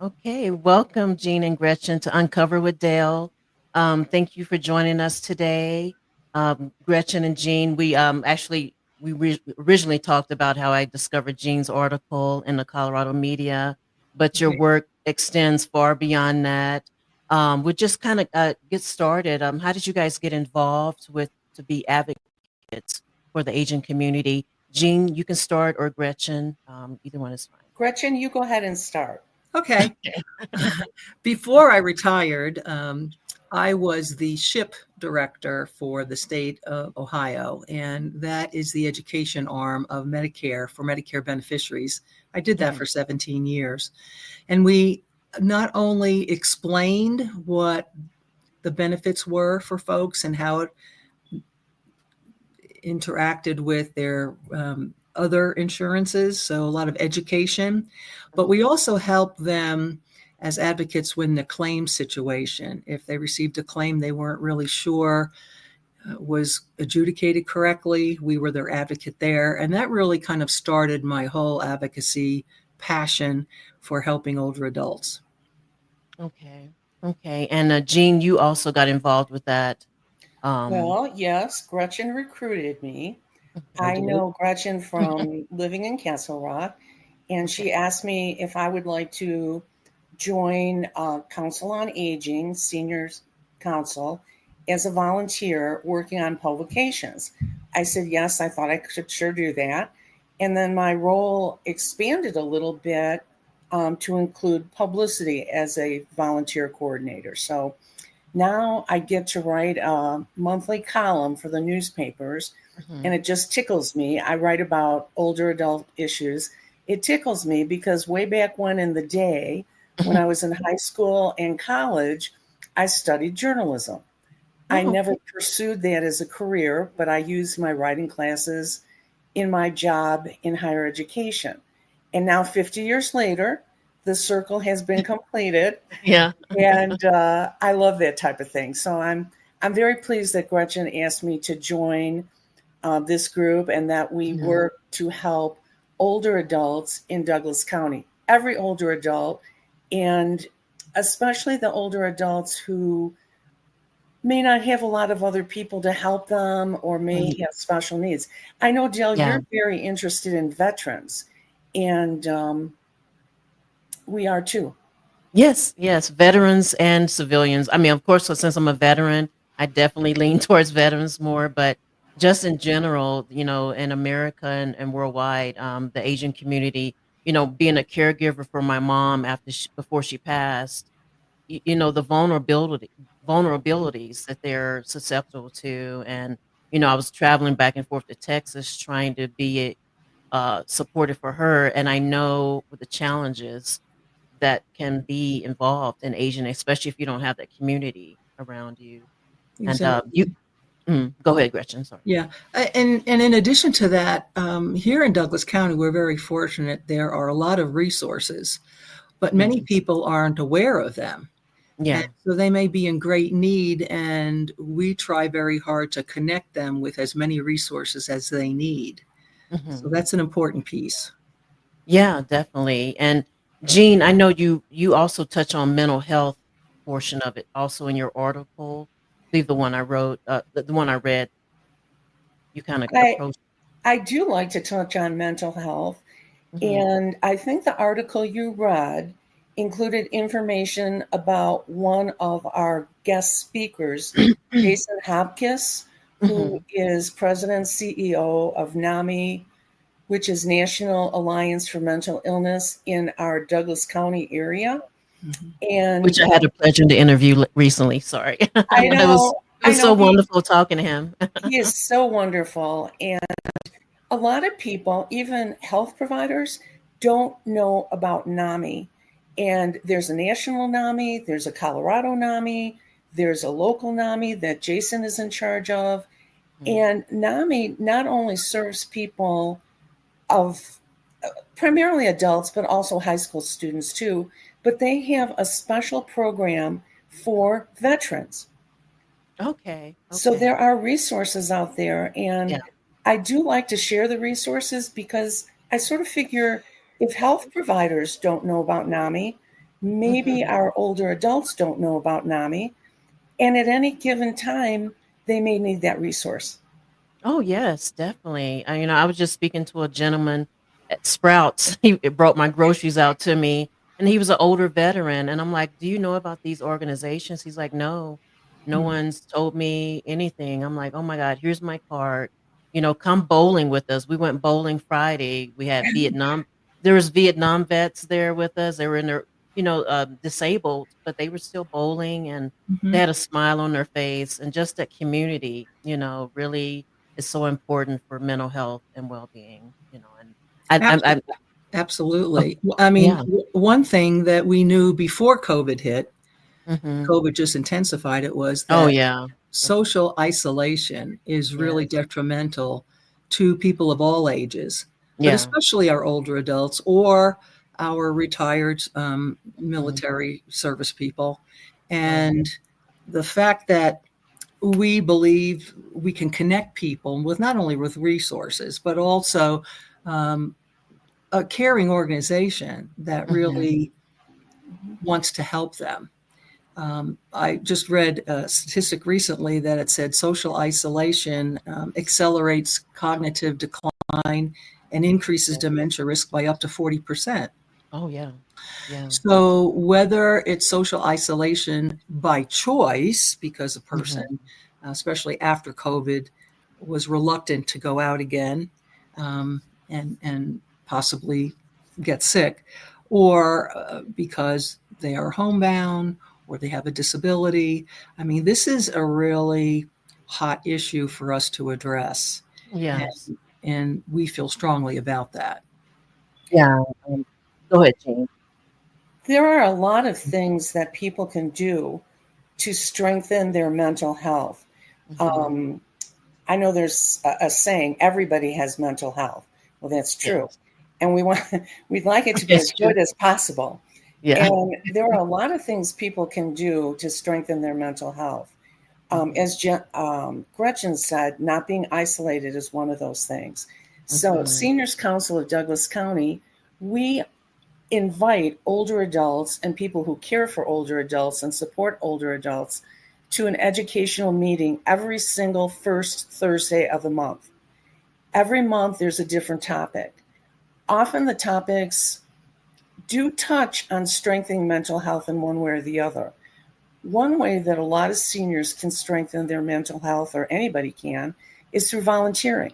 Okay, welcome, Jean and Gretchen, to Uncover with Dale. Thank you for joining us today. Gretchen and Jean, we originally talked about how I discovered Jean's article in the Colorado media, but your Okay. work extends far beyond that. We'll just kind of get started. How did you guys get involved with to be advocates for the Asian community? Jean, you can start, or Gretchen, either one is fine. Gretchen, you go ahead and start. Okay. Before I retired, I was the SHIP director for the state of Ohio, and that is the education arm of Medicare for Medicare beneficiaries. I did that Mhm. for 17 years. And we not only explained what the benefits were for folks and how it interacted with their other insurances, so a lot of education. But we also help them as advocates when the claim situation, if they received a claim they weren't really sure was adjudicated correctly, we were their advocate there. And that really kind of started my whole advocacy passion for helping older adults. Okay. Okay. And Jean, you also got involved with that. Um, Well, yes, Gretchen recruited me. I I did. know Gretchen from living in Castle Rock, and Okay. she asked me if I would like to join Council on Aging, Seniors Council, as a volunteer working on publications. I said yes, I thought I could sure do that. And then my role expanded a little bit to include publicity as a volunteer coordinator. So now I get to write a monthly column for the newspapers, and Mhm. it just tickles me. I write about older adult issues. It tickles me because way back when in the day, when I was in high school and college, I studied journalism. I Oh, never okay. pursued that as a career, but I used my writing classes in my job in higher education. And now, 50 years later, the circle has been completed, Yeah. and I love that type of thing. So I'm very pleased that Gretchen asked me to join this group and that we Mhm. work to help older adults in Douglas County. Every older adult, and especially the older adults who may not have a lot of other people to help them or may Right. have special needs. I know, Jill, Yeah. you're very interested in veterans, and we are too. Yes. Yes. Veterans and civilians. I mean, of course, so since I'm a veteran, I definitely lean towards veterans more, but just in general, in America and worldwide, the Asian community, being a caregiver for my mom before she passed, the vulnerabilities that they're susceptible to. And I was traveling back and forth to Texas trying to be supportive for her, and I know with the challenges that can be involved in Asian, especially if you don't have that community around you. And you Exactly. go ahead, Gretchen. Sorry. Yeah, and in addition to that, here in Douglas County, we're very fortunate. There are a lot of resources, but many Mhm. people aren't aware of them. And Yeah. so they may be in great need, and we try very hard to connect them with as many resources as they need. So Hmm. that's an important piece. Yeah, definitely. And Jean, I know you also touch on mental health portion of it also in your article. I believe the one I wrote, the one I read, you kind of I approached. I do like to touch on mental health, Hmm. and I think the article you read included information about one of our guest speakers, Jason Hopkis, who Hmm. is president CEO of NAMI, which is National Alliance for Mental Illness in our Douglas County area. Mhm. Which And I had the pleasure to interview recently. Sorry, I but know, it was so wonderful talking to him. he is so wonderful. And a lot of people, even health providers, don't know about NAMI. And there's a national NAMI, there's a Colorado NAMI, there's a local NAMI that Jason is in charge of. Mhm. And NAMI not only serves people of primarily adults, but also high school students too, but they have a special program for veterans. Okay, So there okay, are resources out there, yeah, and I do like to share the resources because I sort of figure if health providers don't know about NAMI, Maybe Mhm. our older adults don't know about NAMI, and at any given time, they may need that resource. Oh, yes, definitely. I was just speaking to a gentleman at Sprouts. He brought my groceries out to me, and he was an older veteran. And I'm like, "Do you know about these organizations?" He's like, "No, no Mm. one's told me anything." I'm like, "Oh my God, here's my card. Come bowling with us." We went bowling Friday. We had Vietnam. There was Vietnam vets there with us. They were in their, disabled, but they were still bowling, and they Mhm. had a smile on their face, and just that community, really is so important for mental health and well-being, and I oh, Absolutely. I mean, yeah. one thing that we knew before COVID hit, Mhm. COVID just intensified it, was Oh, that yeah. Definitely. social isolation is really Yes. detrimental to people of all ages, but Yeah. especially our older adults or our retired Mhm. military service people. Right. And the fact that we believe we can connect people with not only with resources, but also um, a caring organization that Mhm. really wants to help them. I just read a statistic recently that it said social isolation accelerates cognitive decline and increases Yeah. dementia risk by up to 40%. Oh, yeah. Yeah. So, whether it's social isolation by choice, because a person, Mhm. especially after COVID, was reluctant to go out again and possibly get sick, or because they are homebound or they have a disability. I mean, this is a really hot issue for us to address, Yes. and we feel strongly about that. Yeah. Um, Go ahead, Jean. There are a lot of things that people can do to strengthen their mental health. Mhm. Um, I know there's a saying, everybody has mental health. Well, that's true. Yes. And we'd like it to be as It's true. good as possible. Yeah. And there are a lot of things people can do to strengthen their mental health. Mhm. As Gretchen said, not being isolated is one of those things. So, Mhm. Seniors Council of Douglas County, we invite older adults and people who care for older adults and support older adults to an educational meeting every single first Thursday of the month. Every month, there's a different topic. Often, the topics do touch on strengthening mental health in one way or the other. One way that a lot of seniors can strengthen their mental health, or anybody can, is through volunteering.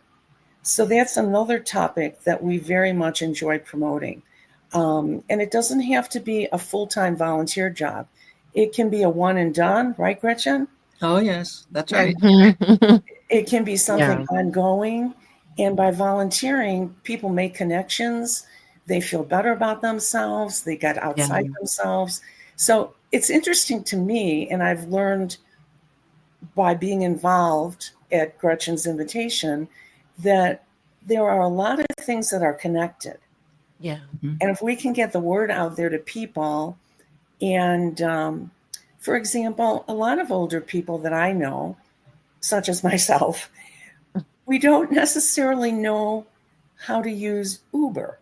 So that's another topic that we very much enjoy promoting. And it doesn't have to be a full time volunteer job, it can be a one and done, right, Gretchen? Oh, yes, that's right. Mhm. It can be something Yeah. ongoing. And by volunteering, people make connections. They feel better about themselves. They get Yeah. outside themselves. So it's interesting to me. And I've learned by being involved at Gretchen's invitation that there are a lot of things that are connected. Yeah. Mhm. And if we can get the word out there to people, and for example, a lot of older people that I know, such as myself, we don't necessarily know how to use Uber.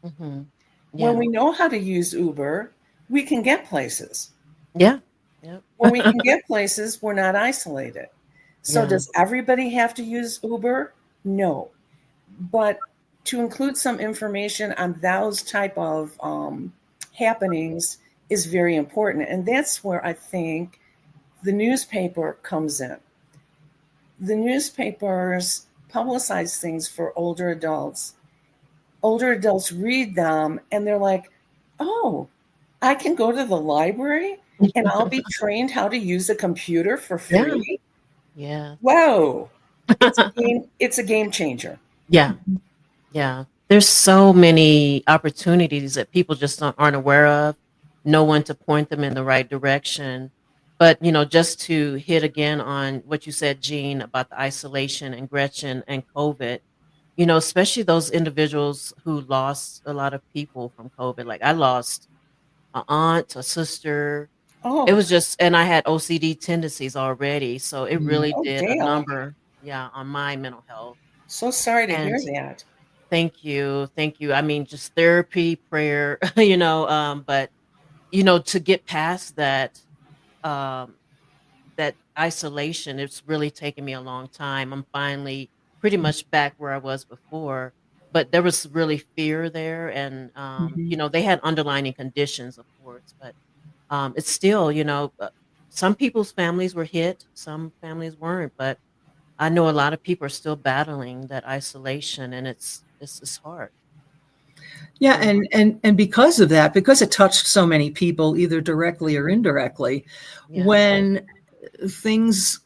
Mhm. When Yeah. we know how to use Uber, we can get places. Yeah. Yep. When we can get places, we're not isolated. So, Yeah. does everybody have to use Uber? No. But to include some information on those type of happenings is very important. And that's where I think the newspaper comes in. The newspapers publicize things for older adults. Older adults read them and they're like, oh, I can go to the library and I'll be trained how to use a computer for Yeah. free. Yeah. Whoa. It's a game changer. Yeah. Yeah. There's so many opportunities that people just aren't aware of. No one to point them in the right direction. But, just to hit again on what you said, Jean, about the isolation and Gretchen and COVID, especially those individuals who lost a lot of people from COVID. Like I lost an aunt, a sister. It Oh, was just, and I had OCD tendencies already. So it Mhm. really oh, did a Dale. number, yeah, on my mental health. So sorry to hear And that. thank you. Thank you. I mean, just therapy, prayer, but to get past um, that isolation, it's really taken me a long time. I'm finally pretty much back where I was before, but there was really fear there, and Mhm. they had underlying conditions, of course, but it's still, some people's families were hit, some families weren't, but I know a lot of people are still battling that isolation, and it's hard. It's Yeah, really hard. and because of that, because it touched so many people, either directly or indirectly, Yeah. when things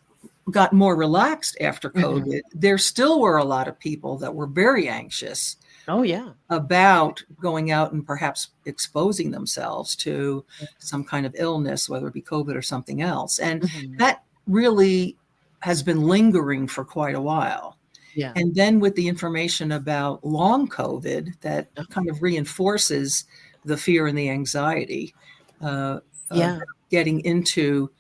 got more relaxed after Hmm. COVID, there still were a lot of people that were very anxious Oh yeah. about going out and perhaps exposing themselves to some kind of illness, whether it be COVID or something else. And Hmm. that really has been lingering for quite a while. Yeah. And then with the information about long COVID, that Oh, kind of reinforces the fear and the anxiety of yeah. getting into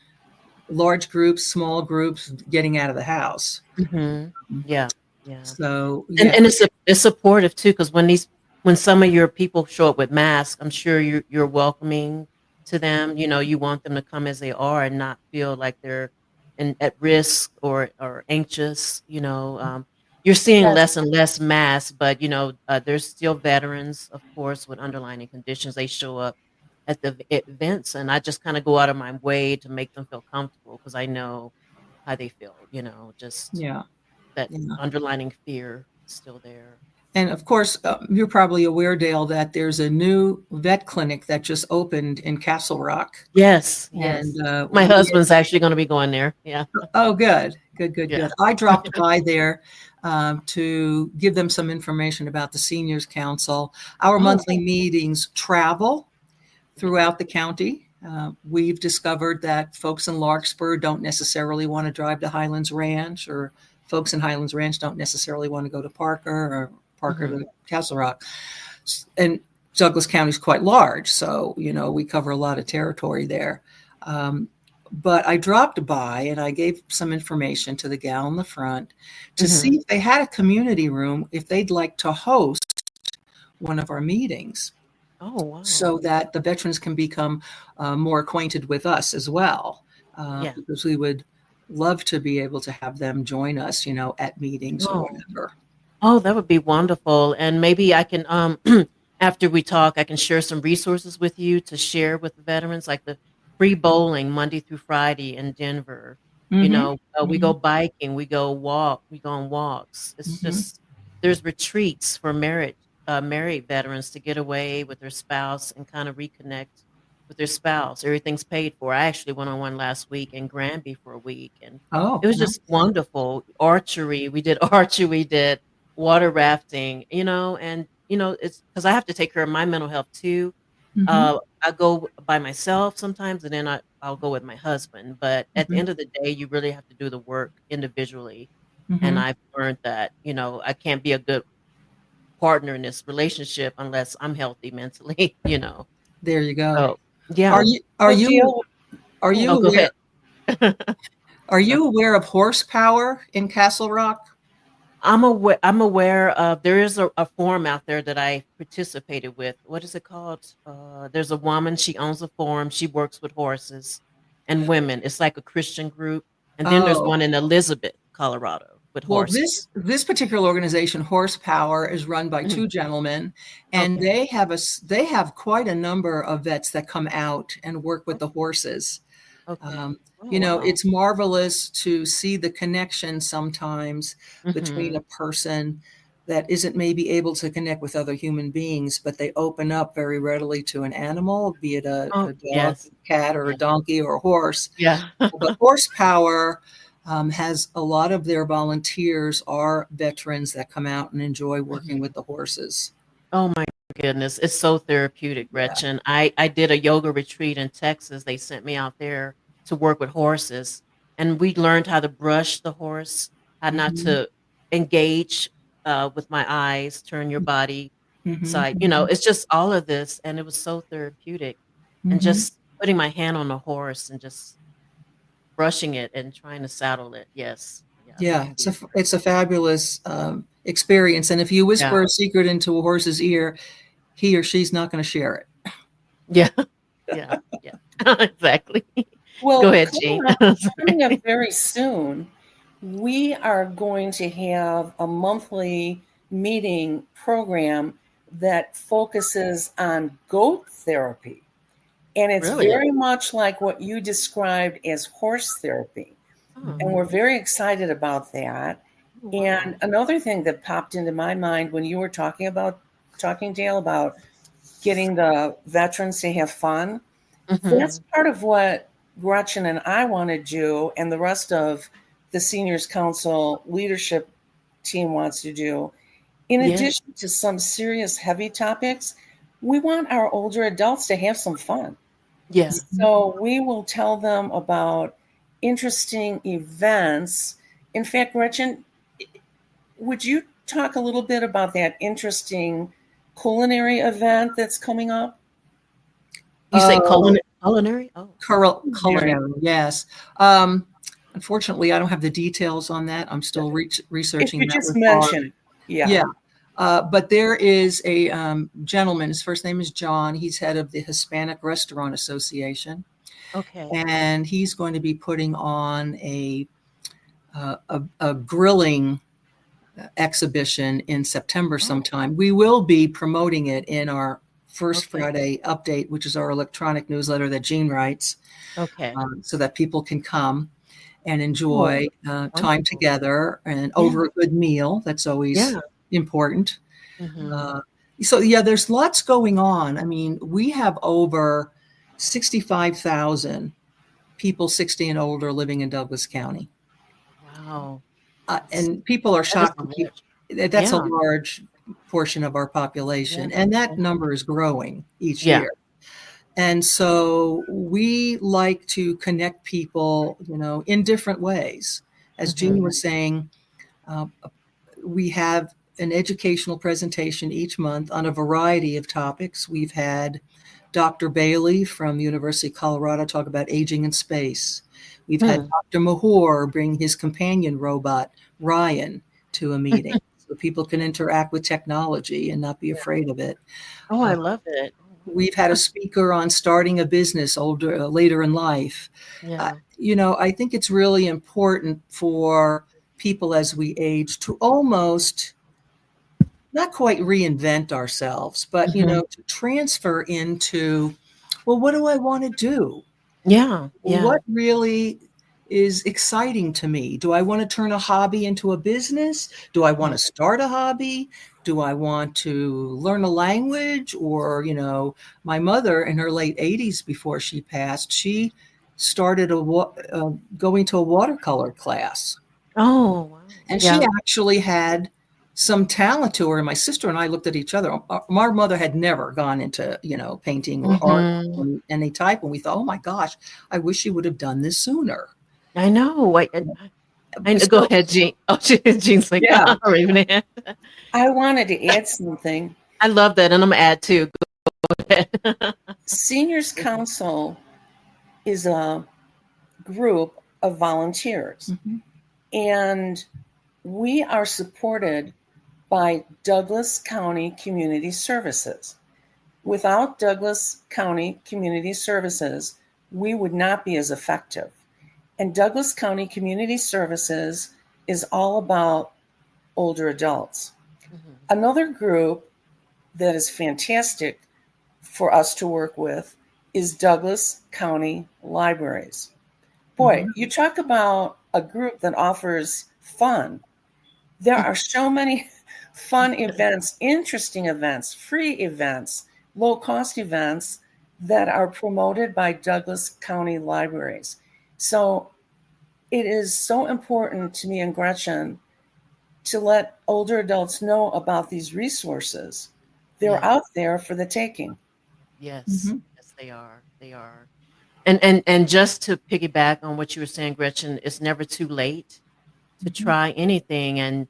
large groups, small groups, getting out of the house. Hmm. Yeah. Yeah. So, And yeah, and it's supportive too, because when some of your people show up with masks, I'm sure you're welcoming to them. You want them to come as they are and not feel like they're at risk or anxious. You're seeing yes, less and less masks, but there's still veterans, of course, with underlying conditions. They show up at the events, and I just kind of go out of my way to make them feel comfortable because I know how they feel. Just yeah, that yeah. underlining fear is still there. And of course, you're probably aware, Dale, that there's a new vet clinic that just opened in Castle Rock. Yes, And yes. My husband's actually gonna be going there. Yeah, oh, good, good, good, yeah. good. I dropped by there to give them some information about the Seniors Council. Our Oh, monthly meetings travel yeah. throughout the county. We've discovered that folks in Larkspur don't necessarily want to drive to Highlands Ranch, or folks in Highlands Ranch don't necessarily want to go to Parker, or Parker Mhm. to Castle Rock. And Douglas County is quite large, so we cover a lot of territory there. Um, but I dropped by and I gave some information to the gal in the front to see Mhm. if they had a community room, if they'd like to host one of our meetings, Oh, wow. so that the veterans can become more acquainted with us as well, Yeah. because we would love to be able to have them join us, at meetings or Oh. whatever. Oh, that would be wonderful, and maybe I can, after we talk, I can share some resources with you to share with the veterans, like the free bowling Monday through Friday in Denver. Mm-hmm. We go Mm-hmm. biking, we go on walks. It's Mm-hmm. just there's retreats for married veterans to get away with their spouse and kind of reconnect with their spouse. Everything's paid for. I actually went on one last week in Granby for a week, and Oh, it was no. just wonderful. Archery, we did archery, we did water rafting, and it's because I have to take care of my mental health too. Mm-hmm. I go by myself sometimes, and then I'll go with my husband. But at the Mm-hmm. end of the day, you really have to do the work individually. And Mm-hmm. I've learned that I can't be a good partner in this relationship unless I'm healthy mentally. There you go. So yeah. Are you are So, you Jill, are Oh, you go aware ahead. are Go you aware of horsepower in Castle Rock? I'm aware of there is a forum out there that I participated with. What is it called? There's a woman, she owns a forum, she works with horses and women. It's like a Christian group. And then there's Oh, one in Elizabeth, Colorado with well, horses. this particular organization, Horsepower, is run by Mhm. two gentlemen, and Okay. they have quite a number of vets that come out and work with Oh, the horses. okay. Oh wow. It's marvelous to see the connection sometimes between a Mhm. person that isn't maybe able to connect with other human beings, but they open up very readily to an animal, be it Oh a dog, yes. cat, or a Yeah. donkey, or a horse. Yeah. But Horsepower has a lot of their volunteers are veterans that come out and enjoy working Mhm. with the horses. Oh my goodness, it's so therapeutic, Yeah. Gretchen. I did a yoga retreat in Texas. They sent me out there to work with horses, and we learned how to brush the horse, how not Hmm. to engage with my eyes, turn your body Hmm. side. Hmm. It's just all of this, and it was so therapeutic. And Hmm. just putting my hand on the horse and just brushing it and trying to saddle it. Yes, yeah, that Yeah, can be it's a therapeutic. fabulous experience. And if you Yeah, whisper a secret into a horse's ear, he or she's not going to share it. yeah. Yeah, yeah. Exactly. Go Well, ahead, Jean. coming up Sorry. very soon, we are going to have a monthly meeting program that focuses on goat therapy. And it's Really? very much like what you described as horse therapy. Oh, And we're very excited about that. And wow. another thing that popped into my mind when you were talking, Dale, about getting the veterans to have fun, that's Mhm. part of what Gretchen and I want to do, and the rest of the Seniors Council leadership team wants to do. In Yeah, addition to some serious, heavy topics, we want our older adults to have some fun. yeah. Mhm. So we will tell them about interesting events. In fact, Gretchen, would you talk a little bit about that interesting culinary event that's coming up? You say Oh, culinary? Oh, Culinary. culinary, yes. Um, Unfortunately, I don't have the details on that. I'm still If researching you that just with Barb. mention, yeah. Yeah. But there is a gentleman, his first name is John. He's head of the Hispanic Restaurant Association, okay. and he's going to be putting on a grilling exhibition in September Oh, sometime. We will be promoting it in our First okay. Friday update, which is our electronic newsletter that Jean writes, Okay. so that people can come and Oh, enjoy time wonderful. together and Yeah, over a good meal. That's always yeah. important. Mhm. Uh, so yeah, there's lots going on. I mean, we have over 65,000 people 60 and older living in Douglas County. Wow. And people are That is shocked a to keep large. that's a Yeah, large portion of our yeah, population, and that yeah. number is growing each Yeah. year. And so we like to connect people, in different ways. As Jean Mhm. was saying, uh, we have an educational presentation each month on a variety of topics. We've had Dr. Bailey from the University of Colorado talk about aging in space. We've had Hmm. Dr. Mahor bring his companion robot, Ryan, to a meeting so people can interact with technology and not be Yeah. afraid of it. Oh, Uh, I love it. Oh, wow. we've had a speaker on starting a business later in life. Yeah. I think it's really important for people as we age to almost not quite reinvent ourselves, but Mhm. to transfer into, well, what do I want to do? Yeah, yeah. What really is exciting to me? Do I want to turn a hobby into a business? Do I want Mhm. to start a hobby? Do I want to learn a language? Or, my mother in her late 80s before she passed, she started going to a watercolor class. Oh, wow. And she Yeah. actually had some talent to her. And my sister and I looked at each other. Our mother had never gone into, painting or art Mhm. in any type. And we thought, oh my gosh, I wish she would have done this sooner. I know. I know. Go So, ahead, Jean. Oh, Jean's like, yeah, raising her hand. I wanted to add something. I love that, and I'm gonna add too. Go ahead. Seniors Council is a group of volunteers, mhm, and we are supported by Douglas County Community Services. Without Douglas County Community Services, we would not be as effective. And Douglas County Community Services is all about older adults. Mhm. Another group that is fantastic for us to work with is Douglas County Libraries. Boy, mhm. you talk about a group that offers fun. There are so many fun events, interesting events, free events, low cost events that are promoted by Douglas County Libraries. So it is so important to me and Gretchen to let older adults know about these resources. They're Yeah. out there for the taking. Yes. Mhm. Yes, they are. They are. And just to piggyback on what you were saying, Gretchen, it's never too late to Mhm. try anything. And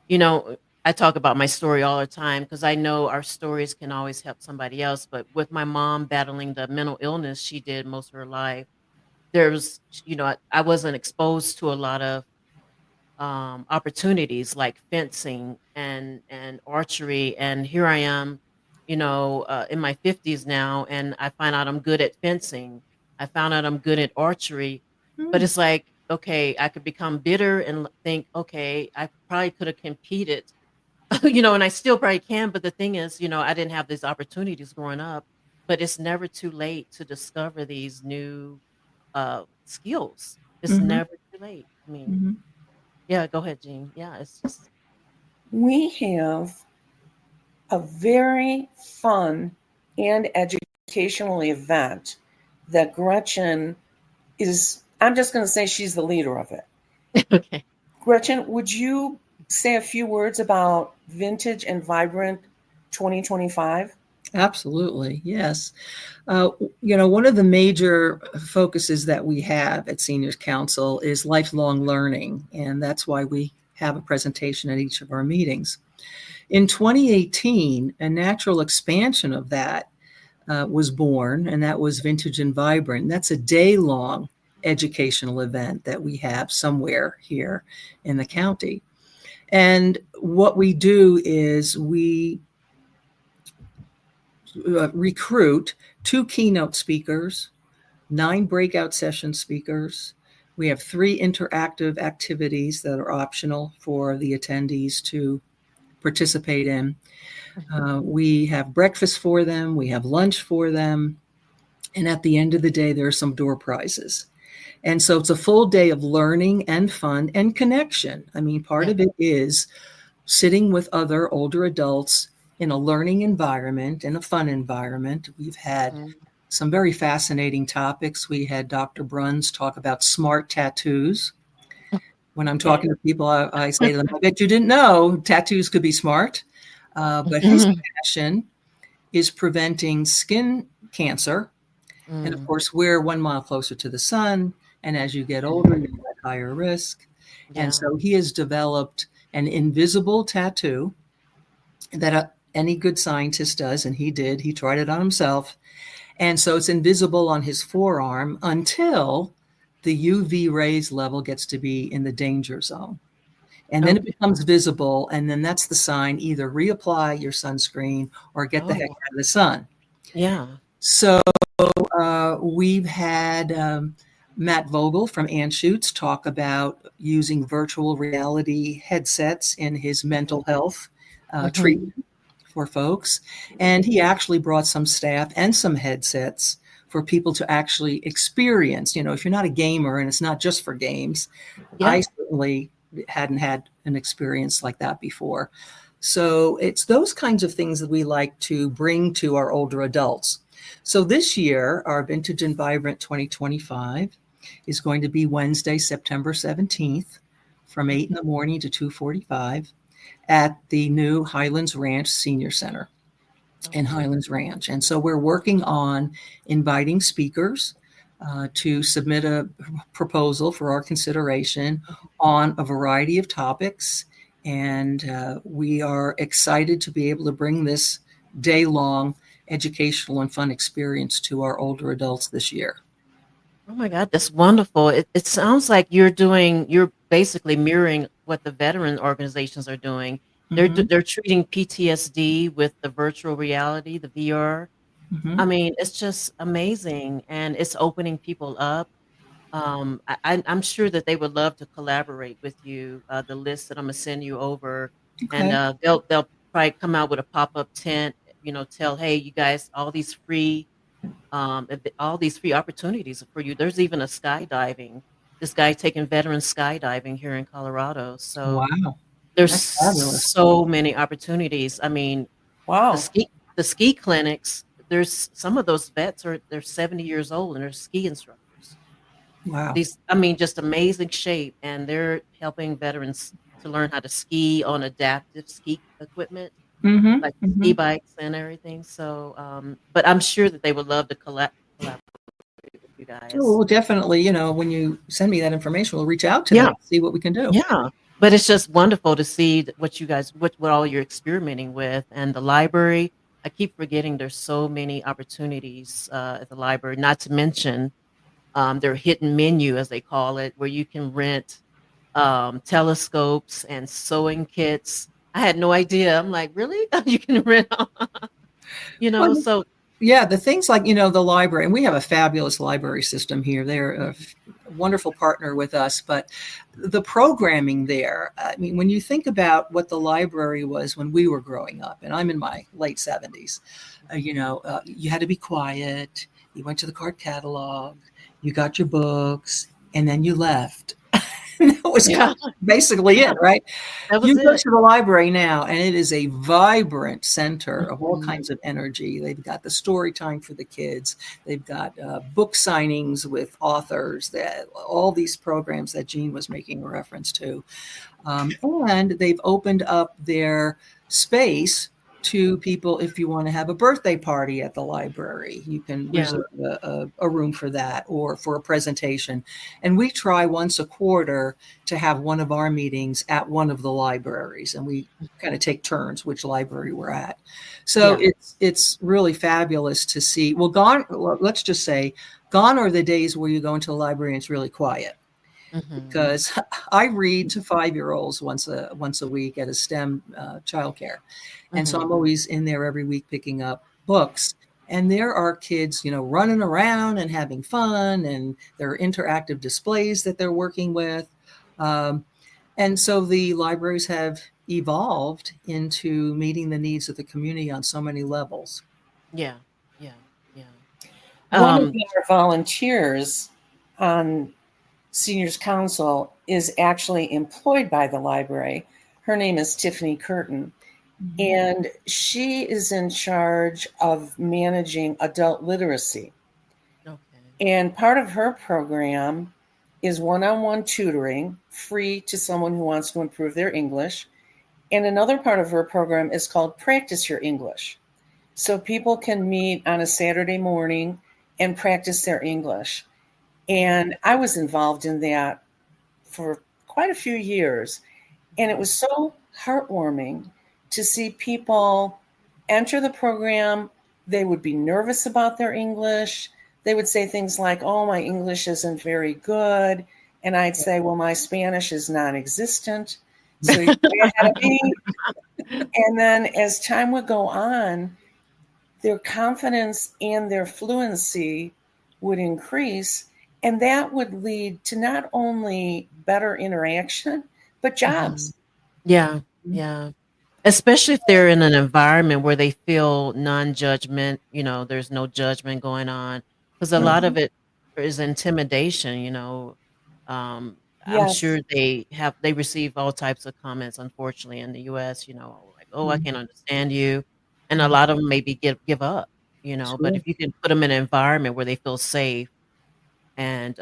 you know, I talk about my story all the time because I know our stories can always help somebody else. But with my mom battling the mental illness she did most of her life, there's, I wasn't exposed to a lot of opportunities like fencing and archery, and here I am in my 50s now, and I find out I'm good at fencing. I found out I'm good at archery, but Mm, it's like, okay, I could become bitter and think, okay, I probably could have competed, and I still probably can. But the thing is, I didn't have these opportunities growing up, but it's never too late to discover these new skills. It's mhm, never too late. I mean, mhm. yeah, go ahead, Jean. Yeah, it's just, We have a very fun and educational event that Gretchen is, I'm just going to say she's the leader of it. okay. Gretchen, would you say a few words about Vintage and Vibrant 2025? Absolutely, yes. One of the major focuses that we have at Seniors Council is lifelong learning, and that's why we have a presentation at each of our meetings. In 2018, a natural expansion of that was born, and that was Vintage and Vibrant. That's a day-long educational event that we have somewhere here in the county. And what we do is we recruit 2 keynote speakers, 9 breakout session speakers. We have 3 interactive activities that are optional for the attendees to participate in. We have breakfast for them, we have lunch for them, and at the end of the day, there are some door prizes. And so it's a full day of learning and fun and connection. I mean, part Yeah. of it is sitting with other older adults in a learning environment, in a fun environment. We've had Mhm. some very fascinating topics. We had Dr. Bruns talk about smart tattoos. When I'm Okay. talking to people, I say to them, I bet you didn't know tattoos could be smart. But his passion is preventing skin cancer. And of Mm, course, we're 1 mile closer to the sun. And as you get older, mhm. you're at higher risk. And Yeah. so he has developed an invisible tattoo that any good scientist does. And he did. He tried it on himself. And so it's invisible on his forearm until the UV rays level gets to be in the danger zone. And then it Okay. becomes visible. And then that's the sign, either reapply your sunscreen or get the heck Oh, out of the sun. yeah. So we've had Matt Vogel from Anschutz talk about using virtual reality headsets in his mental health Mhm. treatment for folks. And he actually brought some staff and some headsets for people to actually experience. If you're not a gamer and it's not just for games, Yeah. I certainly hadn't had an experience like that before. So it's those kinds of things that we like to bring to our older adults. So this year, our Vintage and Vibrant 2025 is going to be Wednesday, September 17th from 8 in the morning to 2:45 at the new Highlands Ranch Senior Center in Okay. Highlands Ranch. And so we're working on inviting speakers to submit a proposal for our consideration on a variety of topics. And we are excited to be able to bring this day-long educational and fun experience to our older adults this year. Oh my God, that's wonderful. It sounds like you're basically mirroring what the veteran organizations are doing. Mm-hmm, They're treating PTSD with the virtual reality, the VR. mm-hmm. I mean, it's just amazing, and it's opening people up. I'm sure that they would love to collaborate with you. The list that I'm gonna send you over, and Okay. they'll probably come out with a pop-up tent. Tell, hey, you guys, all these free opportunities for you. There's even a skydiving. This guy taking veterans skydiving here in Colorado. So Wow. there's That's fabulous. so many opportunities. I mean, the Wow. ski the ski clinics. There's some of those vets they're 70 years old and they're ski instructors. Wow. I mean, just amazing shape, and they're helping veterans to learn how to ski on adaptive ski equipment, Mm-hmm, like mm-hmm. ski bikes and everything. So, but I'm sure that they would love to collaborate with you Oh, guys. well, definitely, when you send me that information, we'll reach out to them Yeah, and see what we can do. yeah. But it's just wonderful to see what you guys, what all you're experimenting with, and the library. I keep forgetting there's so many opportunities at the library. Not to mention their hidden menu, as they call it, where you can rent telescopes and sewing kits. I had no idea. I'm like, really? You can rent? Well, So yeah, the things like, the library, and we have a fabulous library system here. They're a wonderful partner with us, but the programming there, I mean, when you think about what the library was when we were growing up, and I'm in my late 70s, you had to be quiet. You went to the card catalog, you got your books, and then you left. That was kind yeah, of basically yeah, it, right? that was You go it. to the library now, and it is a vibrant center of all Mhm. kinds of energy. They've got the story time for the kids. They've got book signings with authors. That all these programs that Jean was making a reference to, and they've opened up their space to people. If you want to have a birthday party at the library, you can Yeah. reserve a room for that or for a presentation. And we try once a quarter to have one of our meetings at one of the libraries, and we kind of take turns which library we're at. So Yeah. it's really fabulous to see. Let's just say, gone are the days where you go into a library and it's really quiet, Mhm. because I read to 5-year-olds once a week at a STEM childcare, and so Mhm. I'm always in there every week picking up books. And there are kids, running around and having fun, and there are interactive displays that they're working with. Um, and so the libraries have evolved into meeting the needs of the community on so many levels. Yeah. Yeah. Yeah. One of Um, our volunteers on Seniors Council is actually employed by the library. Her name is Tiffany Curtin, Mhm. and she is in charge of managing adult literacy. okay. And part of her program is one on one tutoring, free to someone who wants to improve their English. And another part of her program is called Practice Your English. So people can meet on a Saturday morning and practice their English. And I was involved in that for quite a few years. And it was so heartwarming to see people enter the program. They would be nervous about their English. They would say things like, "Oh, my English isn't very good." And I'd say, "Well, my Spanish is non existent. So you're way ahead of me." And then as time would go on, their confidence and their fluency would increase. And that would lead to not only better interaction, but Mhm. jobs. Yeah. Yeah. Especially if they're in an environment where they feel non-judgment, there's no judgment going on. Because a lot Mhm. of it is intimidation, Um, I'm Yes. sure they receive all types of comments, unfortunately, in the US, like, "Oh, I can't Mhm. understand you." And a Mhm. lot of them maybe give up, but Sure. if you can put them in an environment where they feel safe and,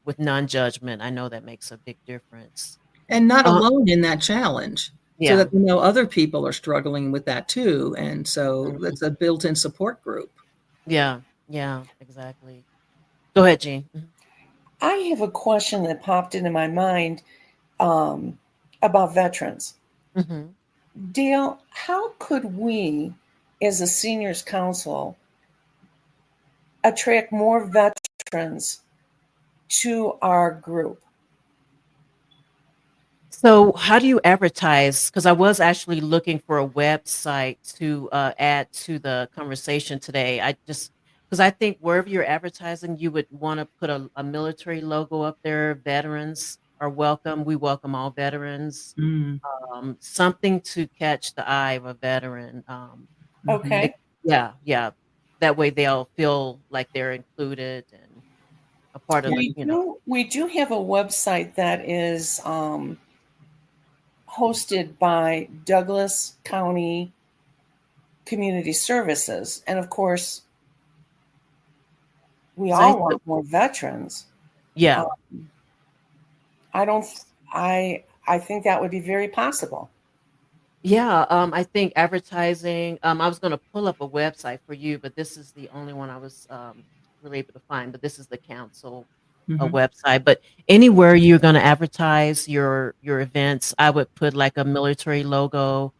with non-judgment, I know that makes a big difference. And not Uh, alone in that challenge, so yeah. that other people are struggling with that too, and so Mhm. that's a built-in support group. Yeah, yeah, exactly. Go ahead, Jean. Mhm. I have a question that popped into my mind um, about veterans. Mhm. Dale, how could we, as a seniors council, attract more veterans to our group? So, how do you advertise? Because I was actually looking for a website to add to the conversation today. Because I think wherever you're advertising, you would want to put a military logo up there. Veterans are welcome. We welcome all veterans. Mm, Something to catch the eye of a veteran. mhm. Okay. Yeah, yeah. That way they'll feel like they're included and a part of Yeah. We do have a website that is hosted by Douglas County Community Services, and of course, we 'cause all want more veterans. Uh, yeah. I don't. I think that would be very possible. Yeah, I think advertising, I was gonna pull up a website for you, but this is the only one I was, really able to find, but this is the council, Mhm. website, but anywhere you're gonna advertise your events, I would put, like, a military logo,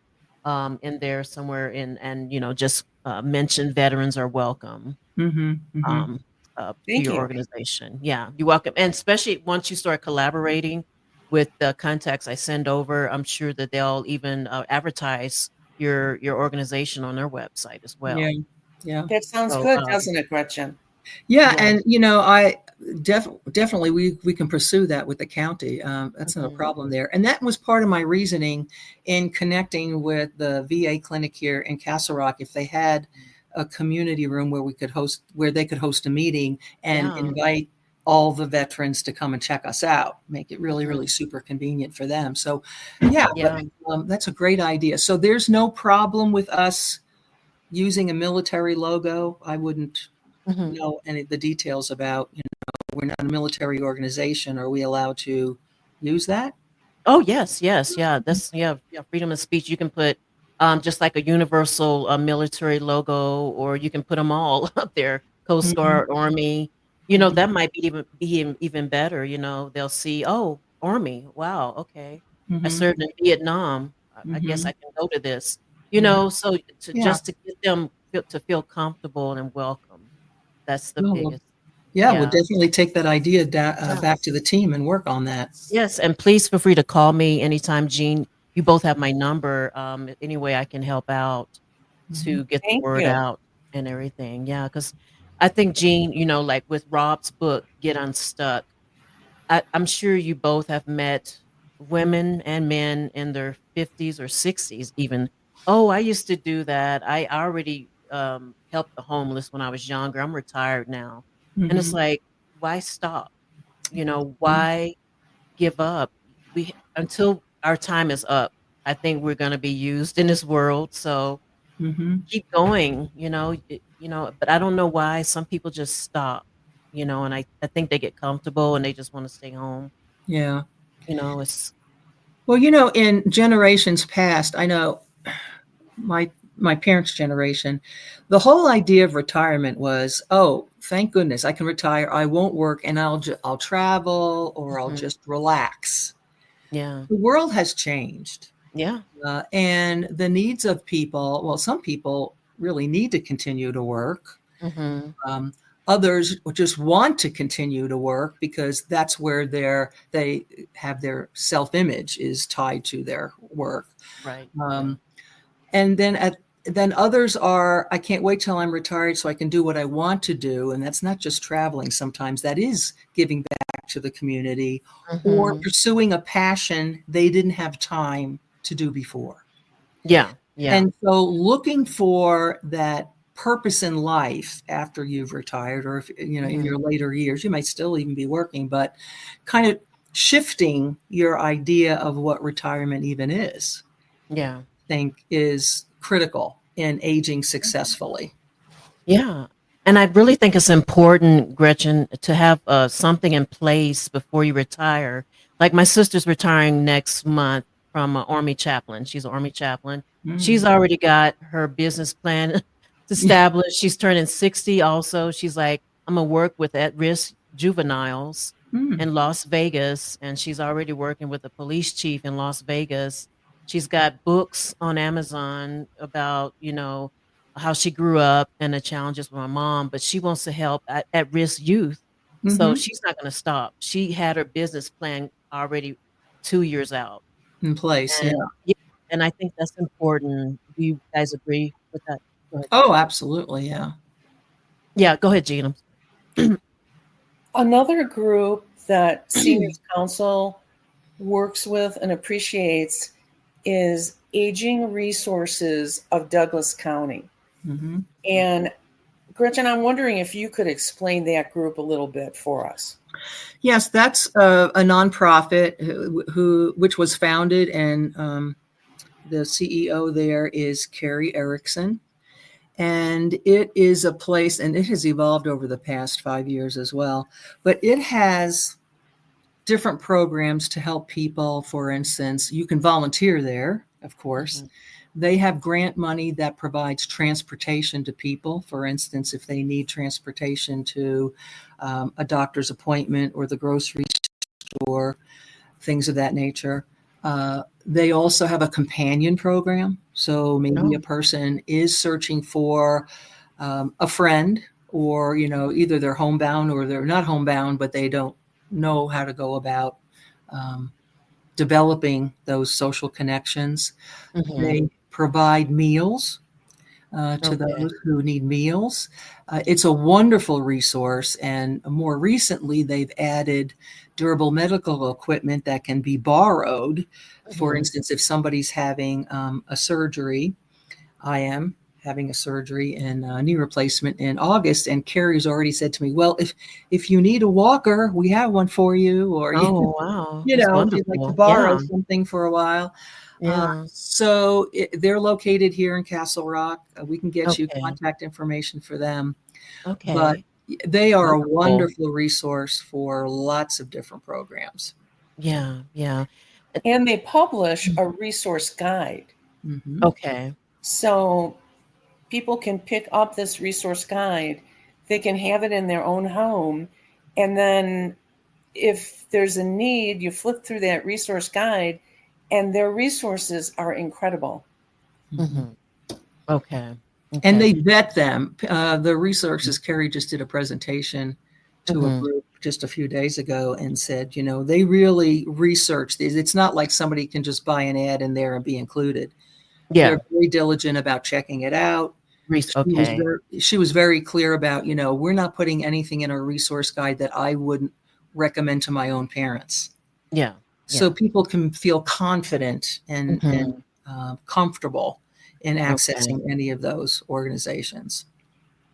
in there somewhere and, just, mention veterans are welcome, Mhm. Mhm. um, to Thank your you. organization. Yeah, you're welcome, and especially once you start collaborating with the contacts I send over, I'm sure that they'll even, advertise your organization on their website as Yeah. well. Yeah. That sounds So, good, doesn't it, Gretchen? Yeah, yeah. and I definitely we can pursue that with the county. That's not a Mhm. problem there. And that was part of my reasoning in connecting with the VA clinic here in Castle Rock. If they had a community room where they could host a meeting and Yeah. invite all the veterans to come and check us out, make it really, really Mhm. super convenient for them. So, yeah, but Yeah. that's a great idea. So there's no problem with us using a military logo. I wouldn't Mhm. know any of the details about, we're not a military organization. Are we allowed to use that? Oh, yes, yes, yeah, that's yeah, freedom of speech. You can put, just like a universal, military logo, or you can put them all up there, Coast Mhm, Guard, Army. mhm, That might be even better, they'll see, "Oh, Army, wow, okay. I mhm, served in Vietnam. I guess mhm, I can go to this." mhm. So Yeah. to get them to feel comfortable and welcome. That's the Well, biggest. yeah, we'll Yeah. definitely take that idea back Yes. to the team and work on that. Yes, and please feel free to call me anytime, Jean. You both have my number. Any way I can help out Mhm, to get the Thank word you. out and everything. Yeah, because I think, Jean, like with Rob's book, Get Unstuck, I'm sure you both have met women and men in their 50s or 60s, even. Oh, I used to do that. I already helped the homeless when I was younger. I'm retired now. And it's mhm, like, why stop? mhm, Why give up. We Until our time is up, I think we're gonna be used in this world, so mhm. keep going, but I don't know why some people just stop, and I think they get comfortable and they just wanna stay home, Yeah. it's Well, in generations past, I know my parents' generation, the whole idea of retirement was, oh, thank goodness I can retire. I won't work, and I'll travel or I'll Mhm. just relax. Yeah. The world has changed, Yeah. and the needs of people. Well, some people really need to continue to work. Mhm. Um, Others just want to continue to work because that's where they have their self image is tied to their work. Right. Yeah. Um, and then others are, I can't wait till I'm retired so I can do what I want to do. And that's not just traveling. Sometimes that is giving back to the community or Mhm. pursuing a passion they didn't have time to do before. Yeah. Yeah. And so looking for that purpose in life after you've retired, or if, in Mhm. your later years, you might still even be working, but kind of shifting your idea of what retirement even is, Yeah. think is critical in aging successfully. Yeah. And I really think it's important, Gretchen, to have something in place before you retire. Like my sister's retiring next month from Army chaplain. She's an Army chaplain. She's Mm. already got her business plan established. She's turning 60 also. She's like, I'm going to work with at risk juveniles Mm. in Las Vegas. And she's already working with the police chief in Las Vegas. She's got books on Amazon about, how she grew up and the challenges with my mom, but she wants to help at risk youth. So Hmm. she's not going to stop. She had her business plan already 2 years out. In place, yeah. And yeah, and I think that's important. Do you guys agree with that? Go ahead. Oh, absolutely, yeah. Yeah, go ahead, Gina. Another group that Seniors Council works with and appreciates is Aging Resources of Douglas County. Hmm. And Gretchen, I'm wondering if you could explain that group a little bit for us. Yes, that's a nonprofit which was founded, and the CEO there is Carrie Erickson. And it is a place, and it has evolved over the past 5 years as well, but it has different programs to help people. For instance, you can volunteer there, of course. Mhm. They have grant money that provides transportation to people. For instance, if they need transportation to a doctor's appointment or the grocery store, things of that nature. They also have a companion program. So maybe a Oh, person is searching for a friend, or, either they're homebound or they're not homebound, but they don't know how to go about um, developing those social connections. mhm. They provide meals to Okay. those who need meals. It's a wonderful resource, and more recently, they've added durable medical equipment that can be borrowed. For Mhm. instance, if somebody's having a surgery, I am having a surgery and a knee replacement in August, and Carrie's already said to me, "Well, if you need a walker, we have one for you," or Oh, wow. you That's know, if you'd like to wonderful. borrow Yeah. something for a while. Yeah. They're located here in Castle Rock. We can get you Okay. contact information for them, but Okay. they are a Wonderful. wonderful resource for lots of different programs. Yeah. Yeah. And they publish a resource guide. Hmm. Okay. So people can pick up this resource guide. They can have it in their own home. And then if there's a need, you flip through that resource guide, and their resources are incredible. Hmm. Mhm. Okay. And Okay. they vet them. The resources, Carrie just did a presentation to a Mhm. group just a few days ago and said, they really research these. It's not like somebody can just buy an ad in there and be included. They're Yeah. very diligent about checking it out. Okay. She was very clear about, we're not putting anything in our resource guide that I wouldn't recommend to my own parents. Yeah. So Yeah. people can feel confident and Mhm. comfortable in Okay. accessing any of those organizations.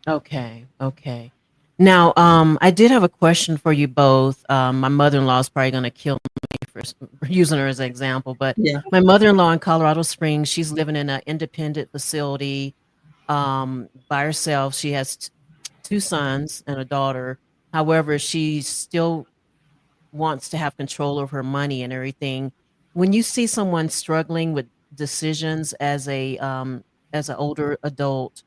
Okay. Okay. Now, I did have a question for you both. My mother-in-law is probably going to kill me for using her as an example, but Yeah. my mother-in-law in Colorado Springs, she's living in an independent facility by herself. She has two sons and a daughter. However, she still wants to have control over her money and everything. When you see someone struggling with decisions as an older adult,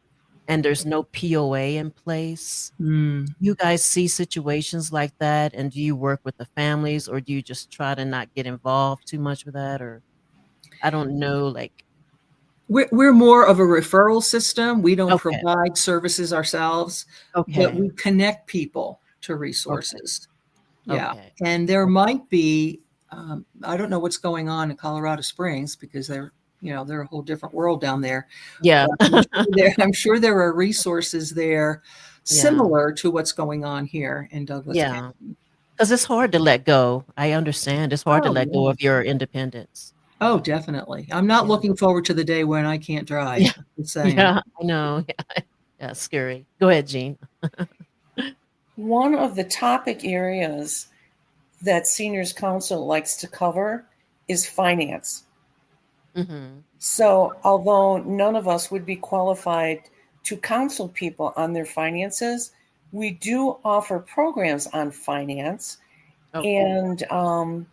and there's no POA in place, Mm. you guys see situations like that, and do you work with the families, or do you just try to not get involved too much with that? Or I don't know, like, We're more of a referral system. We don't okay, provide services ourselves, but okay, we connect people to okay, resources. Yeah. okay, And there okay. might be, I don't know what's going on in Colorado Springs because they're a whole different world down there. Yeah. But I'm sure there are resources there Yeah, similar to what's going on here in Douglas yeah. County. Because it's hard to let go. I understand. It's hard to Oh, let go of yes. your independence. Oh, definitely. I'm not Yeah. looking forward to the day when I can't Yeah. drive. Just saying. Yeah, I know. Yeah. Yeah, scary. Go ahead, Jean. One of the topic areas that Seniors Council likes to cover is finance. Mhm. So, although none of us would be qualified to counsel people on their finances, we do offer programs on finance, Okay. and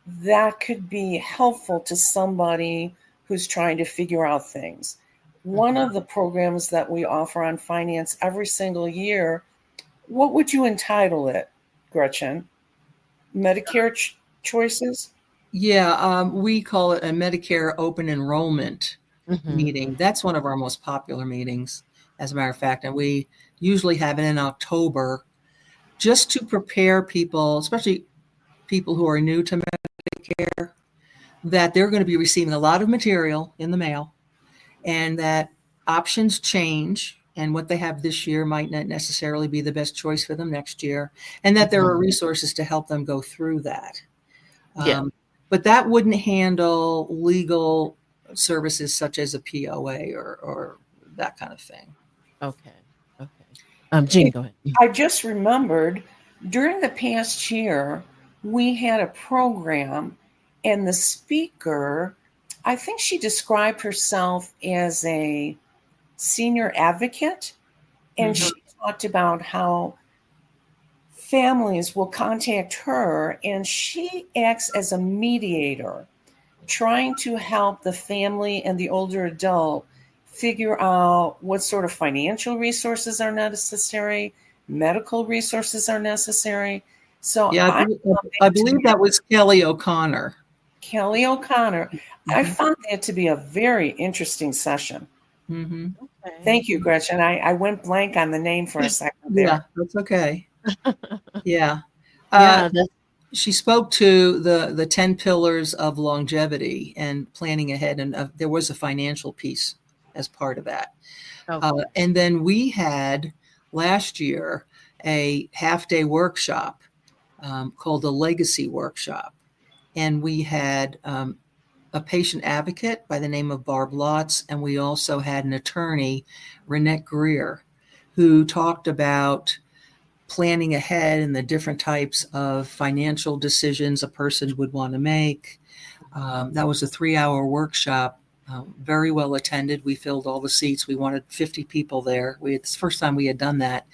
that could be helpful to somebody who's trying to figure out things. One Mhm. of the programs that we offer on finance every single year, what would you entitle it, Gretchen? Medicare choices? Yeah, we call it a Medicare open enrollment Mhm. meeting. That's one of our most popular meetings, as a matter of fact. And we usually have it in October just to prepare people, especially people who are new to Medicare, that they're going to be receiving a lot of material in the mail and that options change. And what they have this year might not necessarily be the best choice for them next year, and that there are Mhm. resources to help them go through that. Yeah. But that wouldn't handle legal services such as a POA or that kind of thing. Okay. Okay. Jean, go ahead. I just remembered during the past year, we had a program, and the speaker, I think she described herself as a senior advocate, and Mhm. she talked about how families will contact her, and she acts as a mediator, trying to help the family and the older adult figure out what sort of financial resources are necessary, medical resources are necessary. So Yeah, I found I that to believe be that was Kelly O'Connor. Kelly O'Connor. I Mhm. found that to be a very interesting session. Mhm. Okay. Thank you, Gretchen. I went blank on the name for a second Yeah, there. that's okay. Yeah. Uh, Yeah, that's she spoke to the 10 pillars of longevity and planning ahead, and there was a financial piece as part of that. Okay. And then we had last year a half-day workshop called the Legacy Workshop, and we had a patient advocate by the name of Barb Lotz, and we also had an attorney, Renette Greer, who talked about planning ahead and the different types of financial decisions a person would want to make. That was a 3-hour workshop, very well attended. We filled all the seats. We wanted 50 people there. It's the first time we had done that.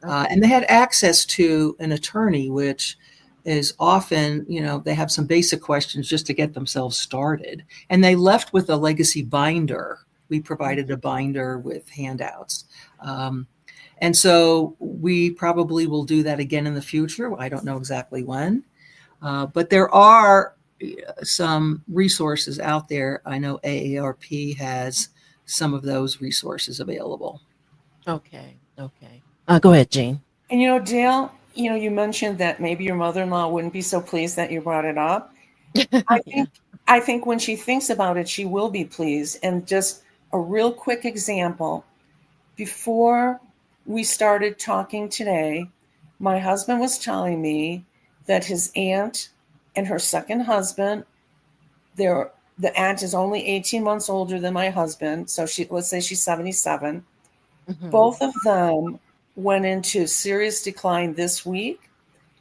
And they had access to an attorney, which is often, they have some basic questions just to get themselves started. And they left with a legacy binder. We provided a binder with handouts. And so we probably will do that again in the future. I don't know exactly when, but there are some resources out there. I know AARP has some of those resources available. Okay. Go ahead, Jean. And Dale, you mentioned that maybe your mother-in-law wouldn't be so pleased that you brought it up. I think when she thinks about it, she will be pleased. And just a real quick example, before we started talking today, my husband was telling me that his aunt and her second husband, the aunt is only 18 months older than my husband. So let's say she's 77. Mm-hmm. Both of them went into serious decline this week.